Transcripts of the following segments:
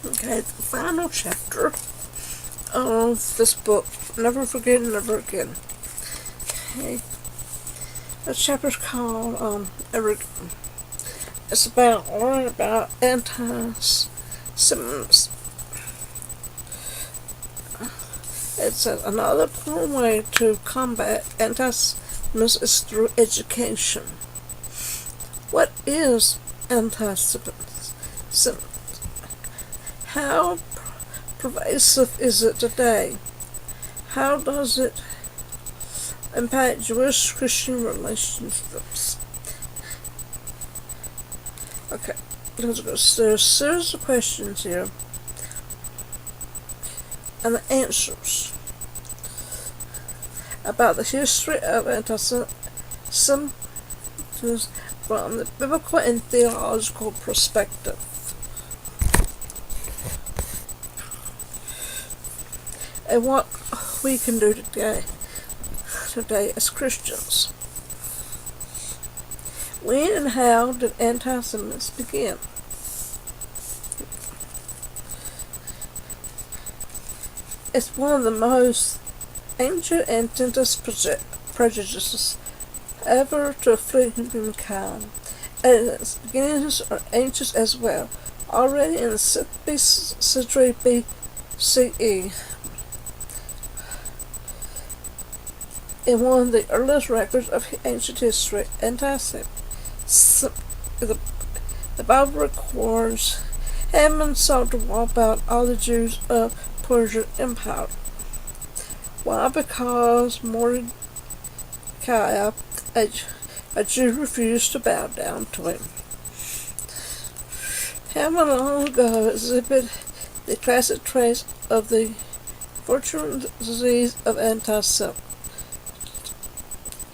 Okay, the final chapter of this book, Never Forget, Never Again. Okay, the chapter's called Ever Again. It's about learning about anti-Semitism. It says another important way to combat anti-Semitism is through education. What is anti-Semitism? How pervasive is it today? How does it impact Jewish-Christian relationships? Okay, there's a series of questions here and the answers about the history of anti-Semitism from the biblical and theological perspective. And what we can do today as Christians. When and how did anti-Semitism begin? It's one of the most ancient and intensest prejudices ever to afflict humankind, and its beginnings are ancient as well. Already in the 6th century BCE, in one of the earliest records of ancient history, the Bible records Haman sought to wipe out all the Jews of Persian Empire. Why? Because Mordecai, a Jew, refused to bow down to him. Haman long ago exhibited the classic traits of the fortunate disease of anti-Semitism.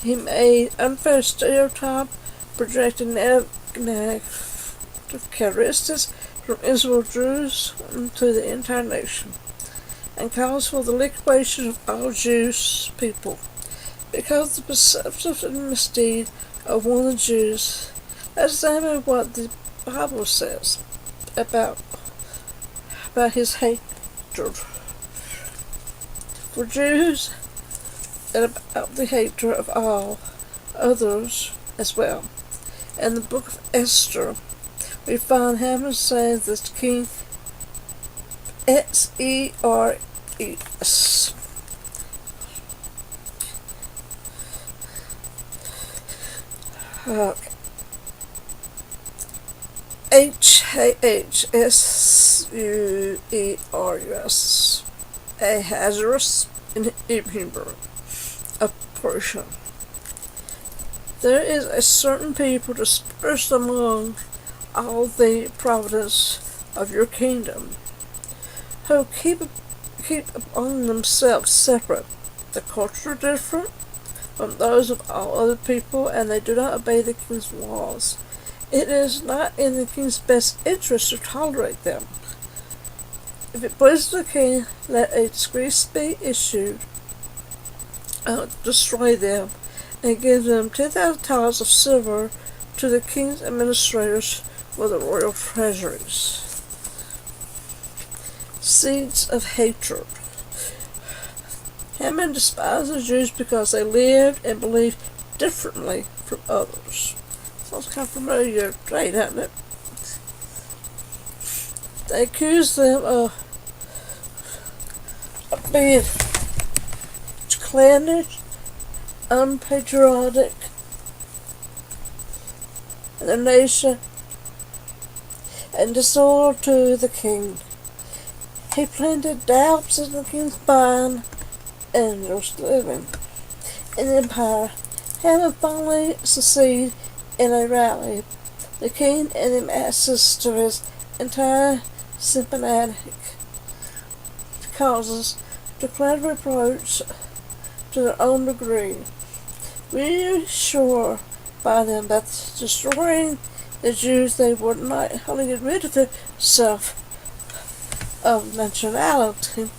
He made unfair stereotype, projecting negative characteristics from Israel Jews to the entire nation, and calls for the liquidation of all Jewish people. Because of the perceptive and misdeed of one of the Jews, let's examine what the Bible says about his hatred for Jews and about the hatred of all others as well. In the book of Esther, we find Haman saying that the king Xeres. Hasuerus, Ahasuerus in Hebrew, of Persia. There is a certain people dispersed among all the provinces of your kingdom, who keep among themselves separate. The culture is different from those of all other people, and they do not obey the king's laws. It is not in the king's best interest to tolerate them. If it pleases the king, let a decree be issued, destroy them, and give them 10,000 talents of silver to the king's administrators for the royal treasuries. Seeds of hatred. Haman despised the Jews because they lived and believed differently from others. Sounds kind of familiar trait, doesn't it? They accused them of being clannish, unpatriotic, in their nation, and disloyal to the king. He planted doubts in the king's mind and just living in the empire. Haman finally succeeded in a rally the king and the masses to his entire sympathetic causes, declared reproach to their own degree, reassured by them that destroying the Jews they would not only get rid of themselves of nationality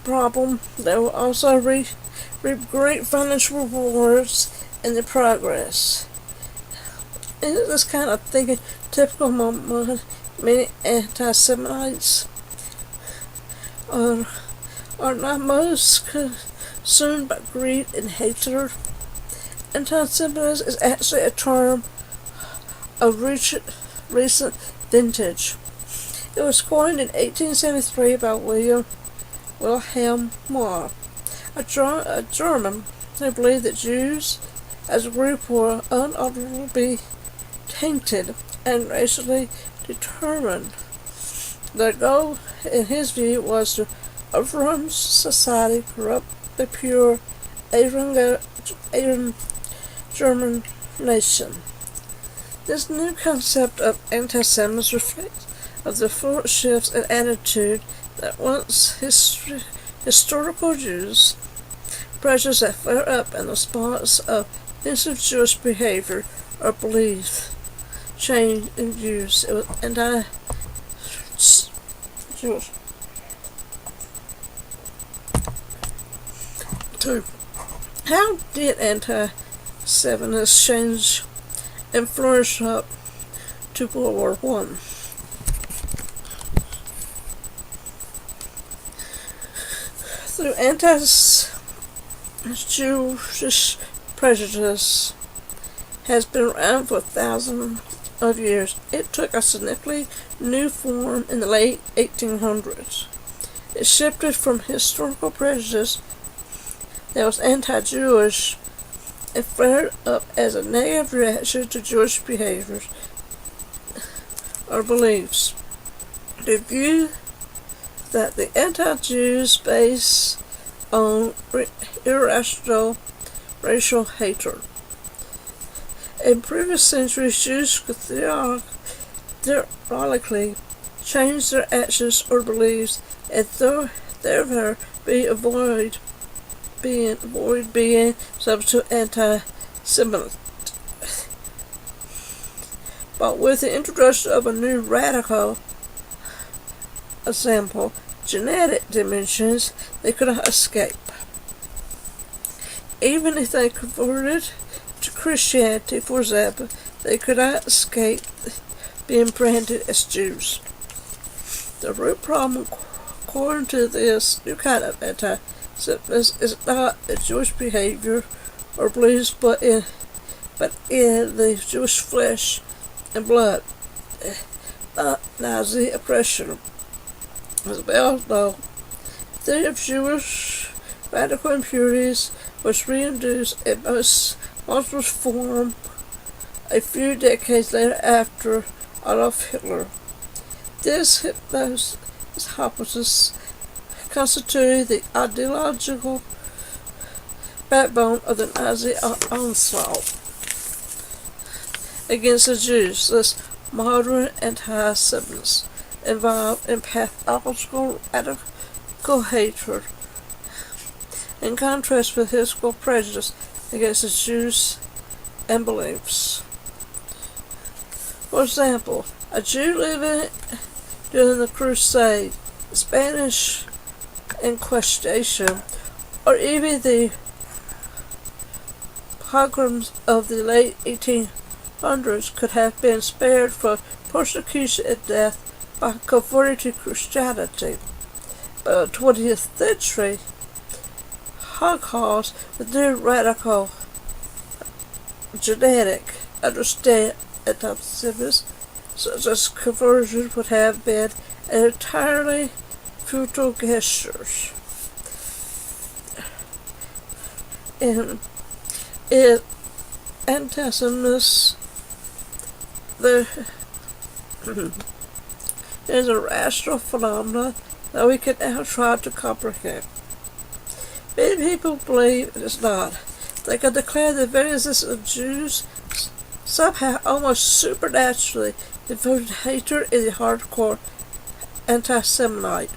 problem, they will also reap great financial rewards in the progress. this kind of thinking typical among many anti-Semites are not most consumed by greed and hatred. Anti-Semitism is actually a term of recent vintage. It was coined in 1873 by Wilhelm Marr, a German who believed that Jews as a group were unalterably tainted and racially determined. Their goal, in his view, was to overrun society, corrupt the pure Aryan German nation. This new concept of anti-Semitism reflects of the full shifts in attitude that once historical Jews pressures that flare up in response of offensive Jewish behavior or belief change in Jews. It was anti-Jewish. 2. How did anti-Semitism change and flourish up to World War I? Through anti-Jewish prejudice has been around for thousands of years. It took a significantly new form in the late 1800s. It shifted from historical prejudice that was anti-Jewish and flared up as a negative reaction to Jewish behaviors or beliefs. The view that the anti-Jews based on irrational racial hatred. In previous centuries, Jews could theoretically change their actions or beliefs and therefore avoid being subject to anti-Semitism. But with the introduction of a new radical example, genetic dimensions, they could not escape. Even if they converted to Christianity, for example, they could not escape being branded as Jews. The root problem, according to this new kind of anti-Semitism, is not a Jewish behavior or beliefs, but in the Jewish flesh and blood, not Nazi oppression. As well known, the theory of Jewish radical impurities was reintroduced in most monstrous form a few decades later after Adolf Hitler. This hypothesis constituted the ideological backbone of the Nazi onslaught against the Jews. This modern anti-Semitism involved in pathological radical hatred, in contrast with historical prejudice against the Jews and beliefs. For example, a Jew living during the Crusade, the Spanish Inquisition, or even the pogroms of the late 1800s could have been spared from persecution and death by converting to Christianity. By the 20th century, Holocaust, the new radical genetic understand anti-Semitism, such as conversion, would have been an entirely futile gesture. In anti-Semitism, there is a rational phenomenon that we can now try to comprehend. Many people believe it is not. They can declare the very existence of Jews somehow almost supernaturally devoted hatred in the hardcore anti-Semite.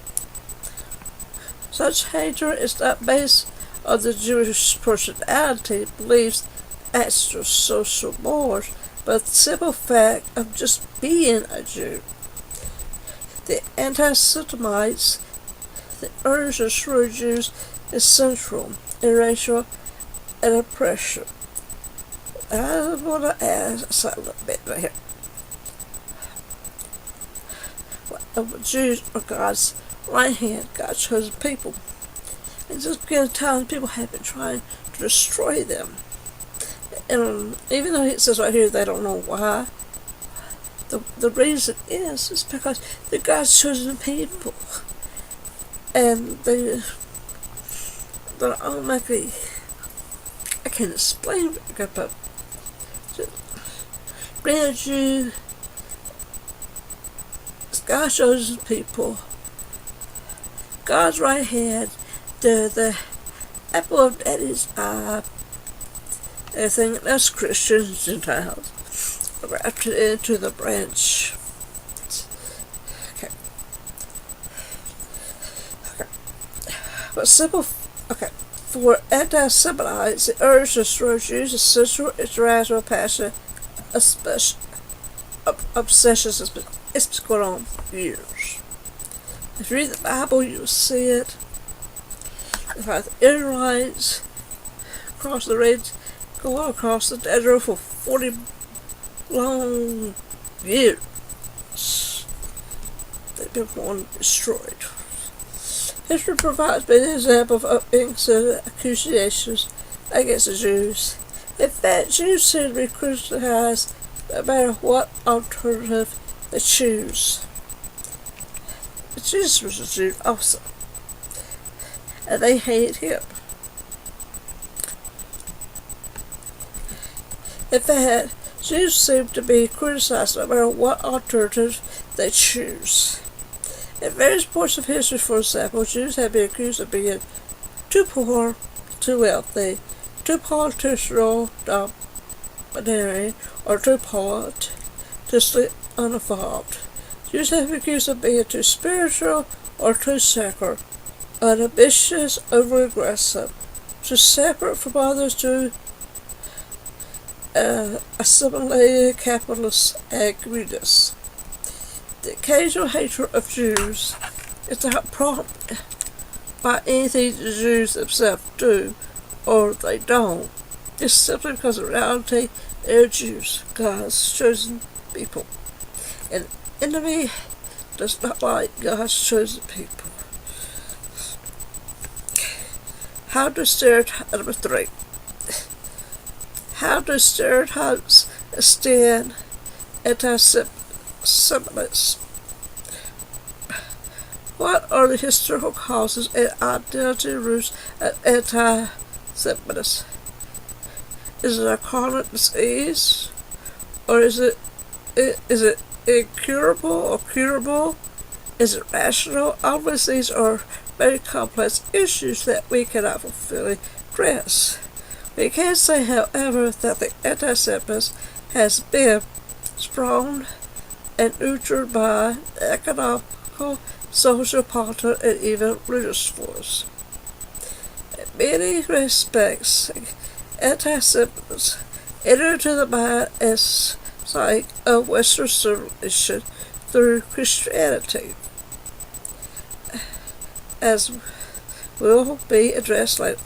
Such hatred is not based on the Jewish personality, beliefs, acts, or social mores, but the simple fact of just being a Jew. The anti-Semites, the urge to destroy Jews, is central in racial and oppression. I want to ask something a bit right here. The Jews are God's right hand, God's chosen people. And just because times people have been trying to destroy them. And even though it says right here they don't know why, the reason is because they're God's chosen people. And they're automatically, I can't explain it, but granted you, God's chosen people, God's right hand, they're the apple of Daddy's eye. Everything else Christians, Gentiles, wrapped into the branch. Okay. But simple, for anti-Semites, the urge to destroy Jews is central international passion, obsessions. It's been going on for years. If you read the Bible, you'll see it. If the Israelites cross the Red, go across the desert for 40 long years, they've been destroyed. History provides many examples of innocent accusations against the Jews. In fact, Jews seem to be criticized no matter what alternative they choose. But Jesus was a Jew also, and they hated him. In fact, Jews seem to be criticized no matter what alternative they choose. In various points of history, for example, Jews have been accused of being too poor, too wealthy, too political, domineering, or too politically uninvolved. Jews have been accused of being too spiritual or too secular, unambitious, over-aggressive, too separate from others, too assimilated, capitalist, and communist. The occasional hatred of Jews is not prompted by anything the Jews themselves do or they don't. It's simply because in reality they're Jews, God's chosen people. And the enemy does not like God's chosen people. How do stereotypes, number 3. How do stereotypes extend anti-Semitism? What are the historical causes and identity roots of anti-Semitism? Is it a chronic disease, or is it incurable or curable? Is it rational? All of these are very complex issues that we cannot fully address. We can say, however, that the anti-Semitism has been sprung and nurtured by economical, social, political, and even religious force. In many respects, anti-Semitism entered into the mind as psyche of Western civilization through Christianity, as will be addressed later.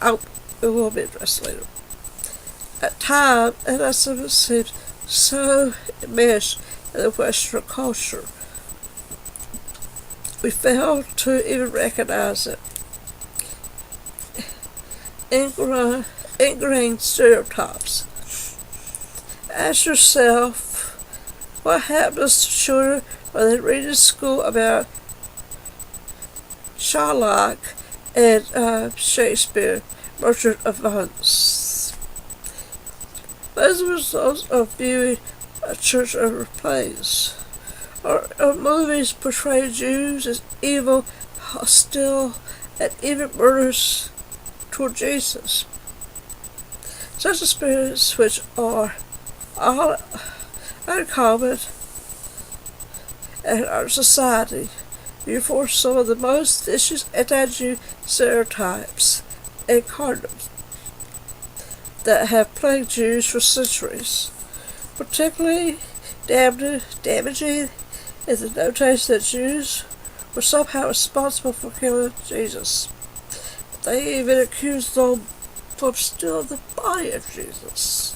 At times, anti-Semitism seems so enmeshed in the Western culture, we fail to even recognize it. Ingrained stereotypes. Ask yourself, what happens to children when they read in school about Shylock and Shakespeare, Merchant of Venice? Those are results of viewing a church over plays. Or movies portray Jews as evil, hostile, and even murderous toward Jesus. Such experiences, which are all uncommon in our society, reinforce some of the most vicious anti-Jew stereotypes and condoms that have plagued Jews for centuries. Particularly damaging is the notation that Jews were somehow responsible for killing Jesus. They even accused them of stealing the body of Jesus.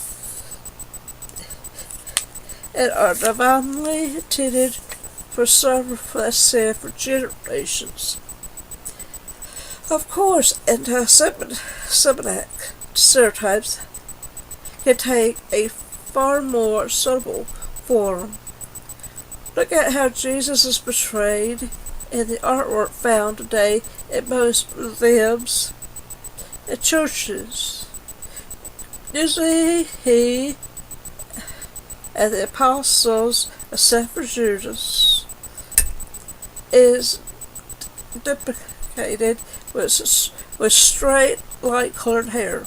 and are divinely intended for service for that sin for generations. Of course, anti-Semitic stereotypes can take a far more subtle form. Look at how Jesus is portrayed in the artwork found today in most museums and churches. Usually he and the apostles, except for Judas, is depicted with straight, light-colored hair.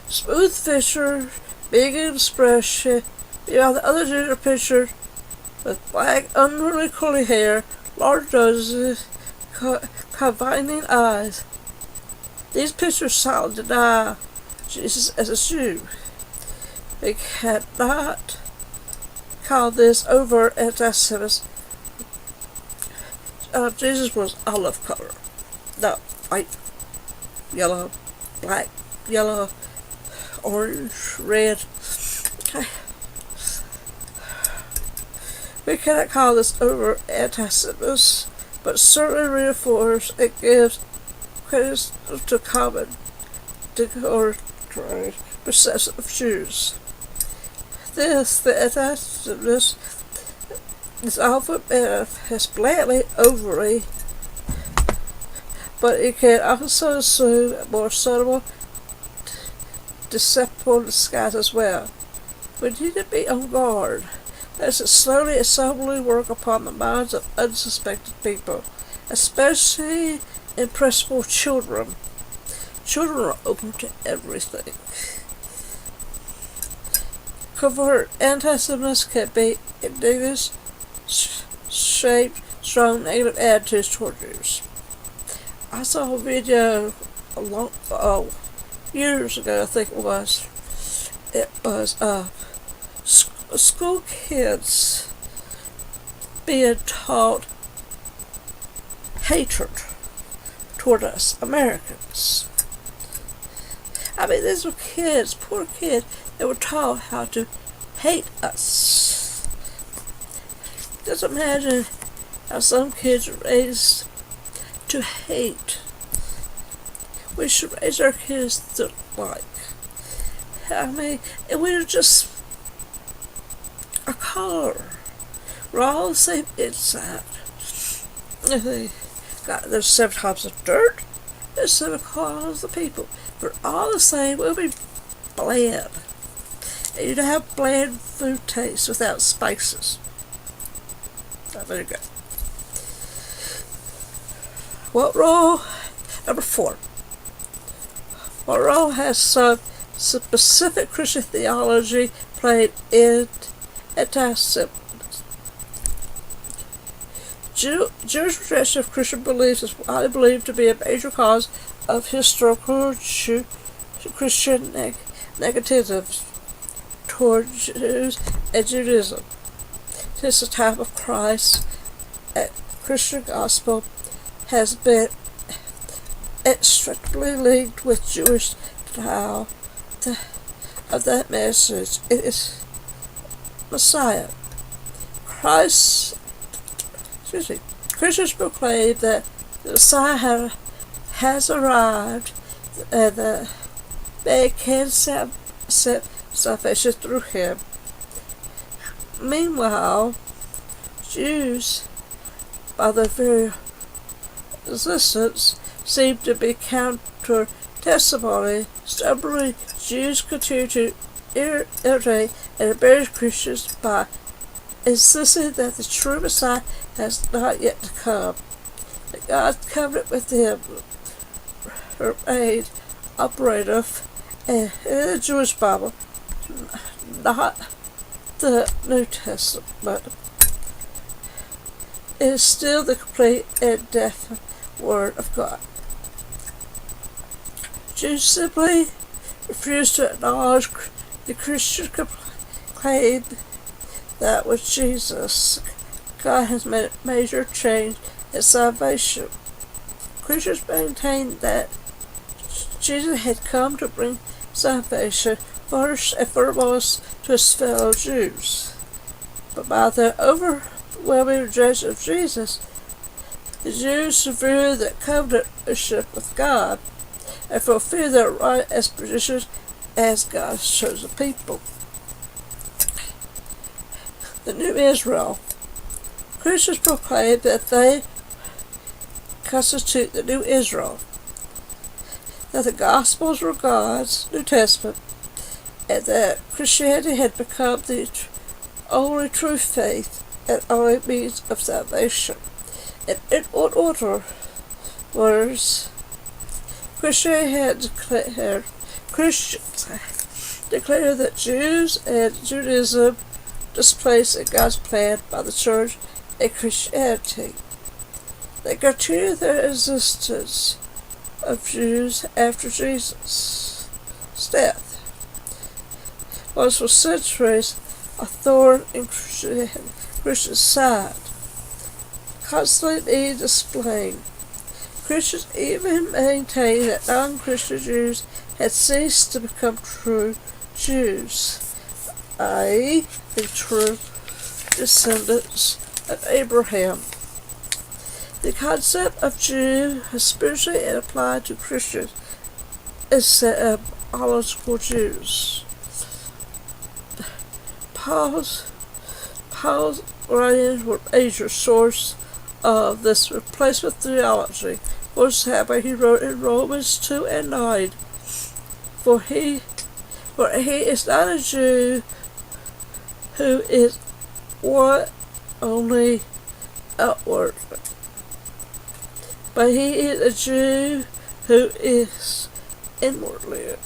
Smooth features, big expression, beyond the other two are pictured with black, unruly curly hair, large noses, confining eyes. These pictures silently deny Jesus as a Jew. We cannot call this overt anti-Semitism. Jesus was olive color, not white, yellow, black, yellow, orange, red. Okay. We cannot call this overt anti-Semitism, but certainly reinforces and gives credit to common decorative perception of Jews. The anti-Semitism is often manifest blatantly, overtly, but it can also assume a more subtle, deceptive disguise as well. We need to be on guard, as it slowly and subtly work upon the minds of unsuspecting people, especially impressionable children. Children are open to everything. Covert anti-Semitism can be indigenous, shaped, strong negative attitudes toward Jews. I saw a video years ago, I think it was. It was school kids being taught hatred toward us Americans. I mean, these were kids, poor kids, that were taught how to hate us. Just imagine how some kids are raised to hate. We should raise our kids to like. I mean, and we're just a color. We're all the same inside. There's 7 types of dirt. There's 7 colors of people. We're all the same. We'll be bland. And you don't have bland food taste without spices. There you go. What role? Number 4. What role has some specific Christian theology played in anti-Semitism? Jewish rejection of Christian beliefs is widely believed to be a major cause of historical Christian negativism toward Jews and Judaism. Since the time of Christ, a Christian gospel has been inextricably linked with Jewish denial of that message. It is Messiah. Christians proclaim that the Messiah has arrived and that they can accept salvation through him. Meanwhile, Jews, by their very existence, seem to be counter testimony. Stubbornly, Jews continue to irritate and embarrass Christians by insisting that the true Messiah has not yet to come. That God's covenant with them remained operative in the Jewish Bible, not the New Testament. It is still the complete and definite Word of God. Jews simply refuse to acknowledge the Christian claim that with Jesus, God has made a major change in salvation. Christians maintain that Jesus had come to bring salvation first and foremost to his fellow Jews. But by their overwhelming rejection of Jesus, the Jews severed their covenantship with God and fulfilled their right as positions as God's chosen people. The New Israel. Christians proclaim that they constitute the New Israel, that the Gospels were God's New Testament, and that Christianity had become the only true faith and only means of salvation. And in other words, Christians declare that Jews and Judaism displaced in God's plan by the church and Christianity. They continue their existence of Jews after Jesus' death was for centuries a thorn in Christians' side, constantly displaying. Christians even maintain that non-Christian Jews had ceased to become true Jews, i.e., the true descendants of Abraham. The concept of Jew is spiritually and applied to Christians is biological Jews. Paul's writings were a major source of this replacement theology. For example, he wrote in Romans 2 and 9, For he is not a Jew who is one only outward, but he is a Jew who is inwardly.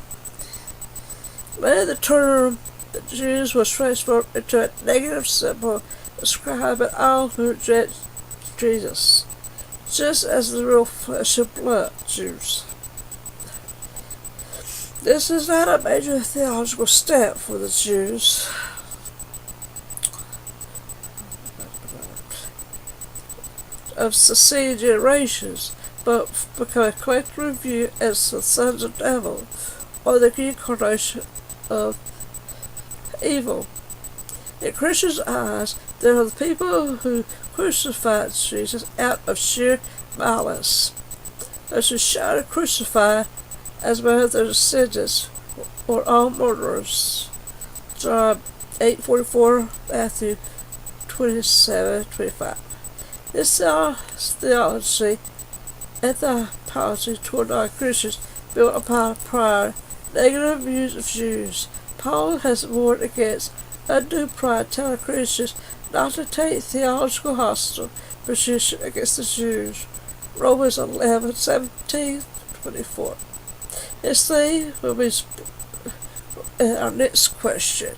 Later, the term the Jews was transformed into a negative symbol describing all who reject Jesus, just as the real flesh and blood Jews. This is not a major theological step for the Jews. Of succeeding generations, but become a collective review as the sons of devil, or the incarnation of evil. In Christians' eyes, there are the people who crucified Jesus out of sheer malice. Those who shouted crucify as well as their descendants were all murderers. John 8:44, Matthew 27:25. This theology and the policy toward non-Christians built upon prior negative views of Jews. Paul has warned against undue pride, telling Christians not to take theological hostile position against the Jews. Romans 11:17-24. This thing will be our next question.